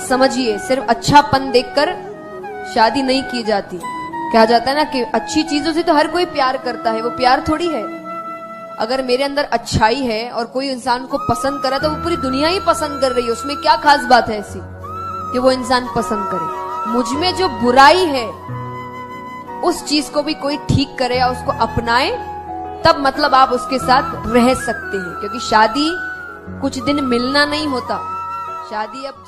समझिए, सिर्फ अच्छापन देखकर शादी नहीं की जाती। कहा जाता है ना कि अच्छी चीजों से तो हर कोई प्यार करता है, वो प्यार थोड़ी है। अगर मेरे अंदर अच्छाई है और कोई इंसान को पसंद करा तो वो पूरी दुनिया ही पसंद कर रही है, उसमें क्या खास बात है ऐसी कि वो इंसान पसंद करे। मुझ में जो बुराई है उस चीज को भी कोई ठीक करे या उसको अपनाए, तब मतलब आप उसके साथ रह सकते हैं। क्योंकि शादी कुछ दिन मिलना नहीं होता, शादी अब